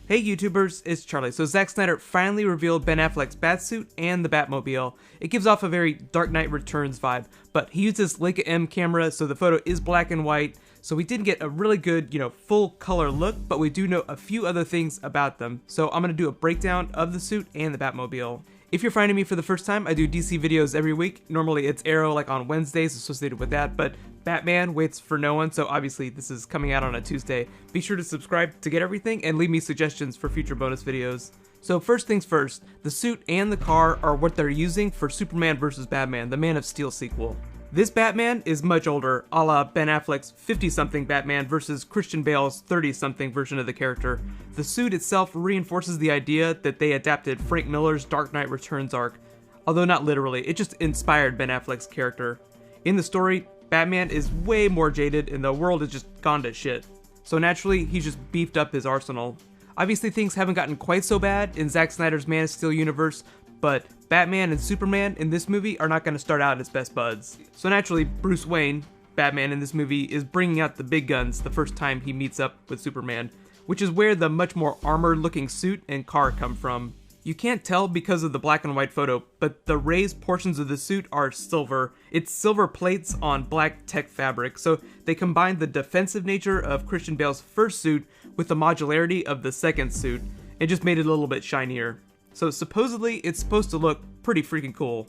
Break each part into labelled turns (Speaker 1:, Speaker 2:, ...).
Speaker 1: Hey YouTubers, it's Charlie. So Zack Snyder finally revealed Ben Affleck's Batsuit and the Batmobile. It gives off a very Dark Knight Returns vibe, but he used this Leica M camera, so the photo is black and white, so we didn't get a really good, full color look, but we do know a few other things about them. So I'm going to do a breakdown of the suit and the Batmobile. If you're finding me for the first time, I do DC videos every week. Normally it's Arrow like on Wednesdays associated with that, but Batman waits for no one, so obviously this is coming out on a Tuesday. Be sure to subscribe to get everything and leave me suggestions for future bonus videos. So first things first, the suit and the car are what they're using for Superman vs. Batman, the Man of Steel sequel. This Batman is much older, a la Ben Affleck's 50-something Batman versus Christian Bale's 30-something version of the character. The suit itself reinforces the idea that they adapted Frank Miller's Dark Knight Returns arc, although not literally, it just inspired Ben Affleck's character. In the story, Batman is way more jaded and the world has just gone to shit. So naturally, he's just beefed up his arsenal. Obviously things haven't gotten quite so bad in Zack Snyder's Man of Steel universe, but Batman and Superman in this movie are not going to start out as best buds. So naturally, Bruce Wayne, Batman in this movie, is bringing out the big guns the first time he meets up with Superman, which is where the much more armored looking suit and car come from. You can't tell because of the black and white photo, but the raised portions of the suit are silver. It's silver plates on black tech fabric, so they combine the defensive nature of Christian Bale's first suit with the modularity of the second suit, and just made it a little bit shinier. So supposedly, it's supposed to look pretty freaking cool.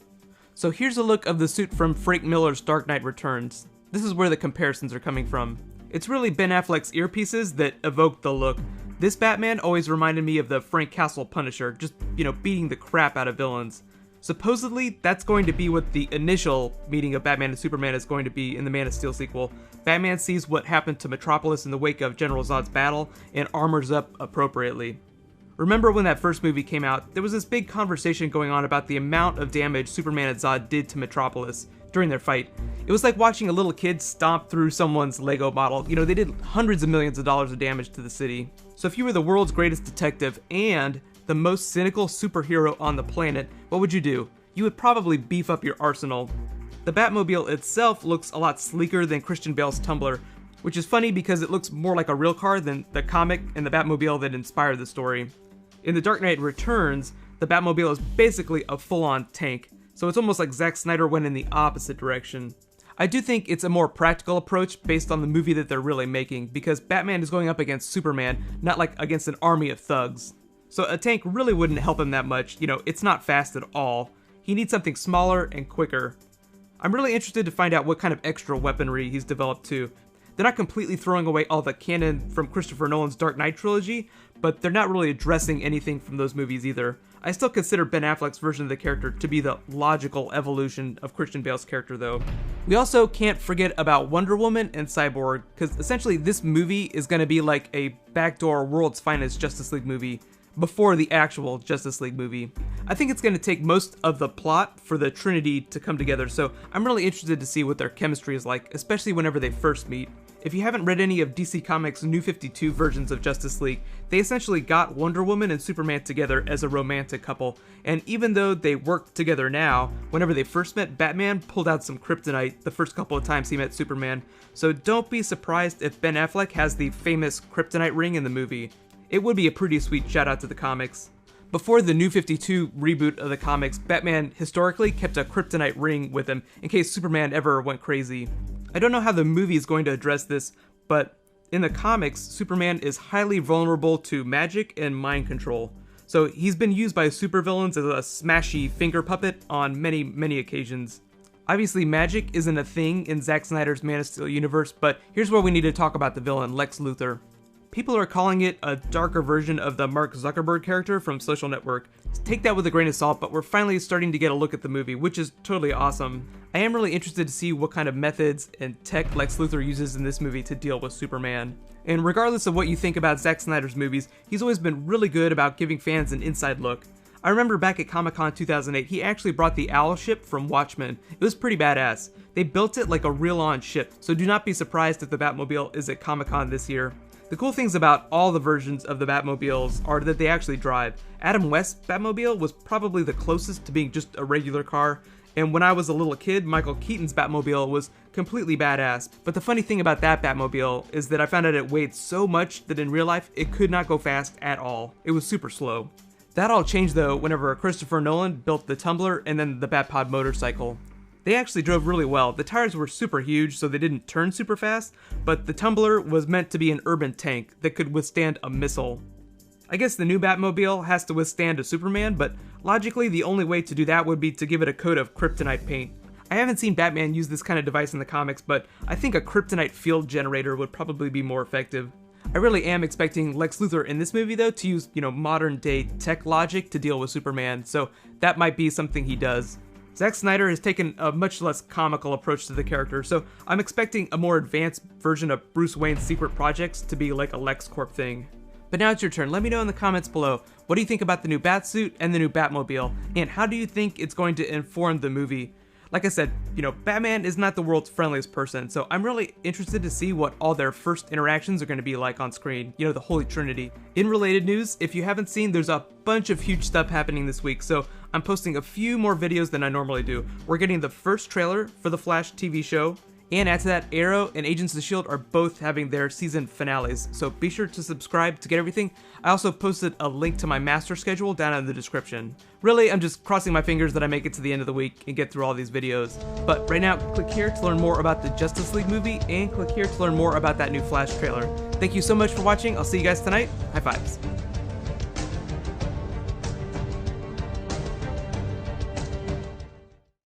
Speaker 1: So here's a look of the suit from Frank Miller's Dark Knight Returns. This is where the comparisons are coming from. It's really Ben Affleck's earpieces that evoke the look. This Batman always reminded me of the Frank Castle Punisher, just, beating the crap out of villains. Supposedly, that's going to be what the initial meeting of Batman and Superman is going to be in the Man of Steel sequel. Batman sees what happened to Metropolis in the wake of General Zod's battle and armors up appropriately. Remember when that first movie came out, there was this big conversation going on about the amount of damage Superman and Zod did to Metropolis during their fight. It was like watching a little kid stomp through someone's Lego model. They did hundreds of millions of dollars of damage to the city. So if you were the world's greatest detective and the most cynical superhero on the planet, what would you do? You would probably beef up your arsenal. The Batmobile itself looks a lot sleeker than Christian Bale's Tumbler, which is funny because it looks more like a real car than the comic and the Batmobile that inspired the story. In The Dark Knight Returns, the Batmobile is basically a full-on tank, so it's almost like Zack Snyder went in the opposite direction. I do think it's a more practical approach based on the movie that they're really making, because Batman is going up against Superman, not like against an army of thugs. So a tank really wouldn't help him that much, it's not fast at all. He needs something smaller and quicker. I'm really interested to find out what kind of extra weaponry he's developed too. They're not completely throwing away all the canon from Christopher Nolan's Dark Knight trilogy, but they're not really addressing anything from those movies either. I still consider Ben Affleck's version of the character to be the logical evolution of Christian Bale's character though. We also can't forget about Wonder Woman and Cyborg, because essentially this movie is going to be like a backdoor World's Finest Justice League movie before the actual Justice League movie. I think it's going to take most of the plot for the Trinity to come together, so I'm really interested to see what their chemistry is like, especially whenever they first meet. If you haven't read any of DC Comics' New 52 versions of Justice League, they essentially got Wonder Woman and Superman together as a romantic couple, and even though they work together now, whenever they first met, Batman pulled out some kryptonite the first couple of times he met Superman, so don't be surprised if Ben Affleck has the famous kryptonite ring in the movie. It would be a pretty sweet shout out to the comics. Before the New 52 reboot of the comics, Batman historically kept a kryptonite ring with him in case Superman ever went crazy. I don't know how the movie is going to address this, but in the comics, Superman is highly vulnerable to magic and mind control. So he's been used by supervillains as a smashy finger puppet on many occasions. Obviously magic isn't a thing in Zack Snyder's Man of Steel universe, but here's where we need to talk about the villain, Lex Luthor. People are calling it a darker version of the Mark Zuckerberg character from Social Network. Take that with a grain of salt, but we're finally starting to get a look at the movie, which is totally awesome. I am really interested to see what kind of methods and tech Lex Luthor uses in this movie to deal with Superman. And regardless of what you think about Zack Snyder's movies, he's always been really good about giving fans an inside look. I remember back at Comic-Con 2008, he actually brought the Owl ship from Watchmen. It was pretty badass. They built it like a real-on ship, so do not be surprised if the Batmobile is at Comic-Con this year. The cool things about all the versions of the Batmobiles are that they actually drive. Adam West's Batmobile was probably the closest to being just a regular car, And when I was a little kid, Michael Keaton's Batmobile was completely badass. But the funny thing about that Batmobile is that I found out it weighed so much that in real life, it could not go fast at all. It was super slow. That all changed though whenever Christopher Nolan built the Tumbler and then the Batpod motorcycle. They actually drove really well. The tires were super huge, so they didn't turn super fast, but the Tumbler was meant to be an urban tank that could withstand a missile. I guess the new Batmobile has to withstand a Superman, but logically the only way to do that would be to give it a coat of kryptonite paint. I haven't seen Batman use this kind of device in the comics, but I think a kryptonite field generator would probably be more effective. I really am expecting Lex Luthor in this movie though to use, modern day tech logic to deal with Superman, so that might be something he does. Zack Snyder has taken a much less comical approach to the character, so I'm expecting a more advanced version of Bruce Wayne's secret projects to be like a LexCorp thing. But now it's your turn. Let me know in the comments below, what do you think about the new Batsuit and the new Batmobile, and how do you think it's going to inform the movie? Like I said, Batman is not the world's friendliest person, so I'm really interested to see what all their first interactions are going to be like on screen, the Holy Trinity. In related news, if you haven't seen, there's a bunch of huge stuff happening this week, so I'm posting a few more videos than I normally do. We're getting the first trailer for the Flash TV show, and add to that, Arrow and Agents of S.H.I.E.L.D. are both having their season finales, so be sure to subscribe to get everything. I also posted a link to my master schedule down in the description. Really, I'm just crossing my fingers that I make it to the end of the week and get through all these videos. But right now, click here to learn more about the Justice League movie, and click here to learn more about that new Flash trailer. Thank you so much for watching. I'll see you guys tonight. High fives.